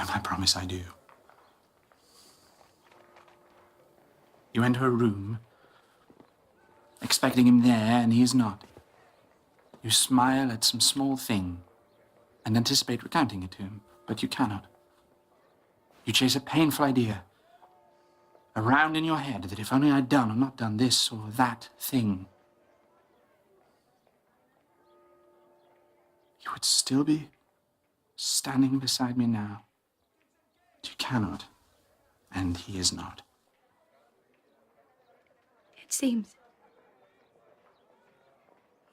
And I promise I do. You enter a room, expecting him there, and he is not. You smile at some small thing and anticipate recounting it to him, but you cannot. You chase a painful idea around in your head that if only I'd done or not done this or that thing, you would still be standing beside me now. But you cannot, and he is not. It seems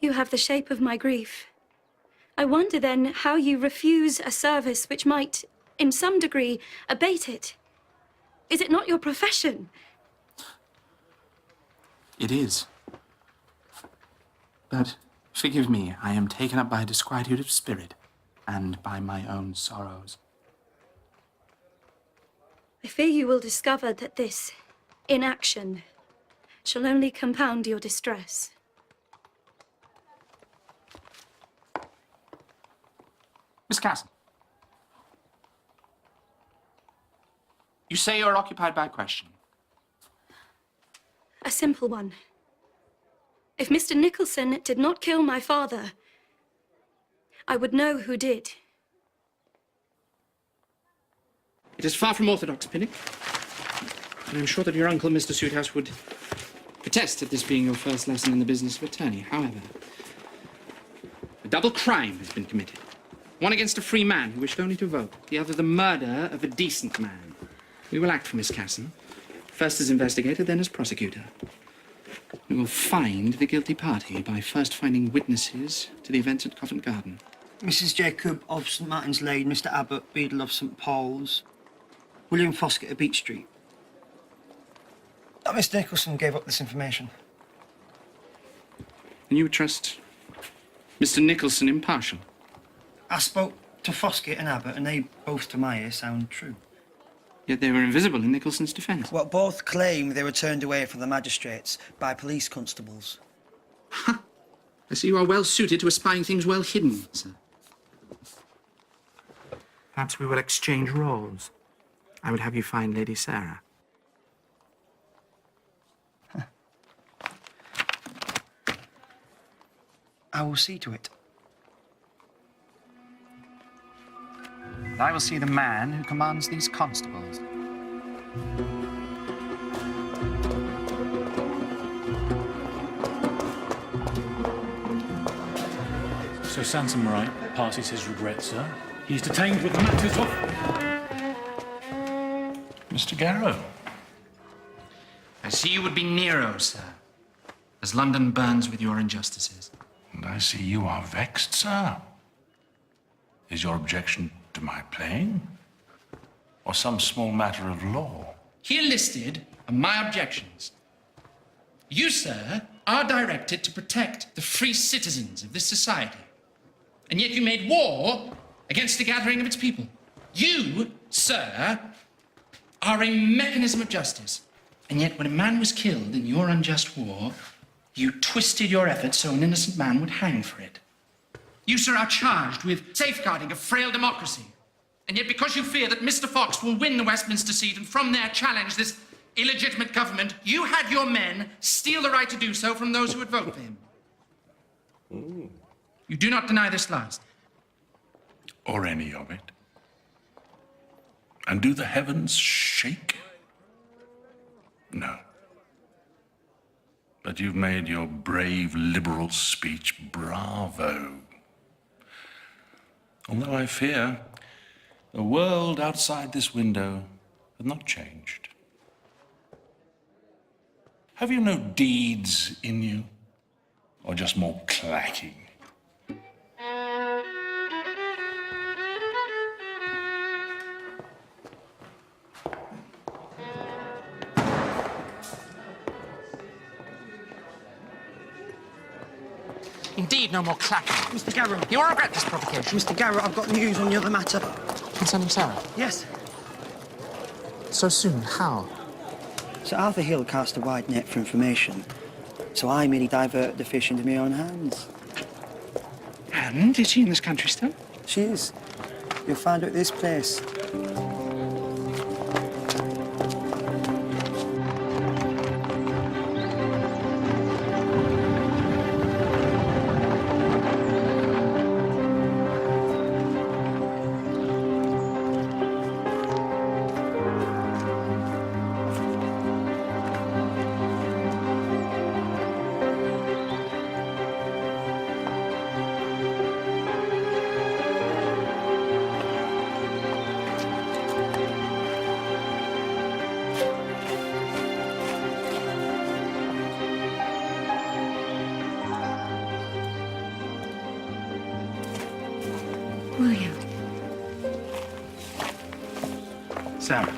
you have the shape of my grief. I wonder then how you refuse a service which might, in some degree, abate it. Is it not your profession? It is. But forgive me, I am taken up by a disquietude of spirit and by my own sorrows. I fear you will discover that this inaction shall only compound your distress. Miss Casson, you say you're occupied by a question. A simple one. If Mr. Nicholson did not kill my father, I would know who did. It is far from orthodox, Pinnock. And I'm sure that your uncle, Mr. Suithouse, would protest at this being your first lesson in the business of attorney. However, a double crime has been committed. One against a free man who wished only to vote. The other the murder of a decent man. We will act for Miss Casson. First as investigator, then as prosecutor. We will find the guilty party by first finding witnesses to the events at Covent Garden. Mrs. Jacob of St. Martin's Lane, Mr. Abbott, Beadle of St. Paul's, William Foskett of Beach Street. Mr. Nicholson gave up this information. And you would trust Mr. Nicholson impartial? I spoke to Foskett and Abbott, and they both, to my ear, sound true. Yet they were invisible in Nicholson's defence. Well, both claim they were turned away from the magistrates by police constables. Ha! I see you are well suited to espying things well hidden, sir. Perhaps we will exchange roles. I would have you find Lady Sarah. I will see to it. And I will see the man who commands these constables. Sir Sansom Wright passes his regret, sir. He's detained with matters of... Mr. Garrow. I see you would be Nero, sir, as London burns with your injustices. And I see you are vexed, sir. Is your objection to my playing? Or some small matter of law? Here listed are my objections. You, sir, are directed to protect the free citizens of this society. And yet you made war against the gathering of its people. You, sir, are a mechanism of justice. And yet when a man was killed in your unjust war, you twisted your efforts so an innocent man would hang for it. You, sir, are charged with safeguarding a frail democracy. And yet because you fear that Mr. Fox will win the Westminster seat and from there challenge this illegitimate government, you had your men steal the right to do so from those who would vote for him. You do not deny this last. Or any of it? And do the heavens shake? No. But you've made your brave liberal speech bravo. Although I fear the world outside this window has not changed. Have you no deeds in you? Or just more clacking? Indeed, no more clacking. Mr. Garrow. You will regret this provocation. Mr. Garrow, I've got news on the other matter. Concerning Sarah? Yes. So soon? How? Sir Arthur Hill cast a wide net for information, so I merely diverted the fish into my own hands. And is she in this country still? She is. You'll find her at this place, William. Sarah.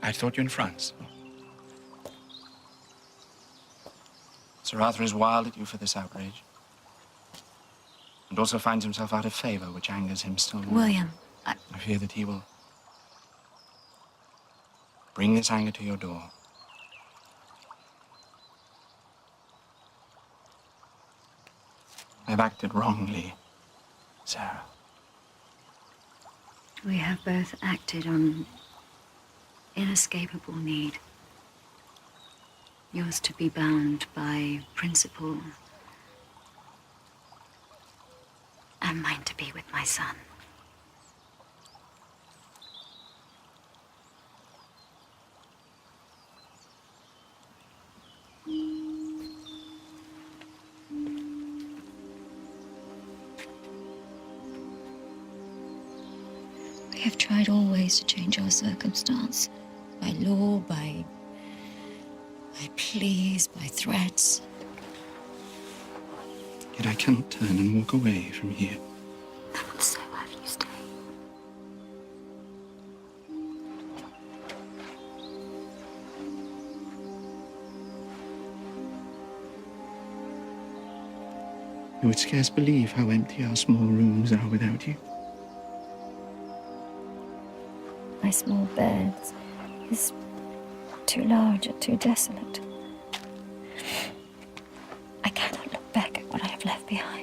I thought you in France. Sir Arthur is wild at you for this outrage. And also finds himself out of favor, which angers him still more. William, I fear that he will bring this anger to your door. I've acted wrongly, Sarah. We have both acted on inescapable need. Yours to be bound by principle, and mine to be with my son. We have tried all ways to change our circumstance. By law, by pleas, by threats. Yet I cannot turn and walk away from here. I would so have you stay. You would scarce believe how empty our small rooms are without you. My small bed is too large and too desolate. I cannot look back at what I have left behind.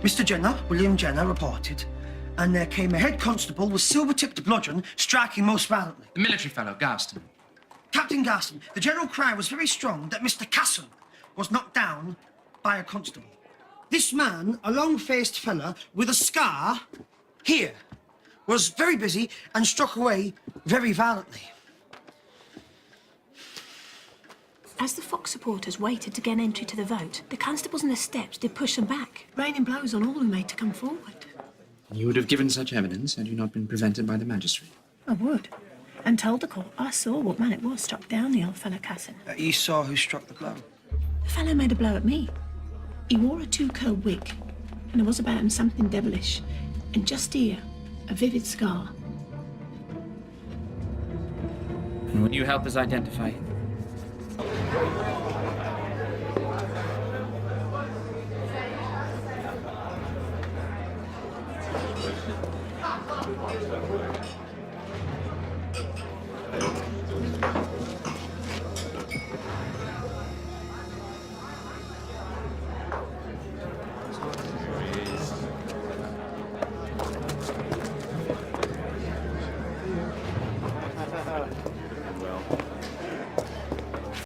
Mr. Jenner, William Jenner, reported, and there came a head constable with silver-tipped bludgeon, striking most violently. The military fellow, Garston. Captain Garson, the general cry was very strong that Mr. Casson was knocked down by a constable. This man, a long-faced fella with a scar here, was very busy and struck away very violently. As the Fox supporters waited to gain entry to the vote, the constables on the steps did push them back, raining blows on all who made to come forward. You would have given such evidence had you not been prevented by the magistrate. I would, and told the court I saw what man it was struck down the old fellow Casson. You saw who struck the blow. The fellow made a blow at me. He wore a two-curl wig, and there was about him something devilish, and just here, a vivid scar. And will you help us identify him?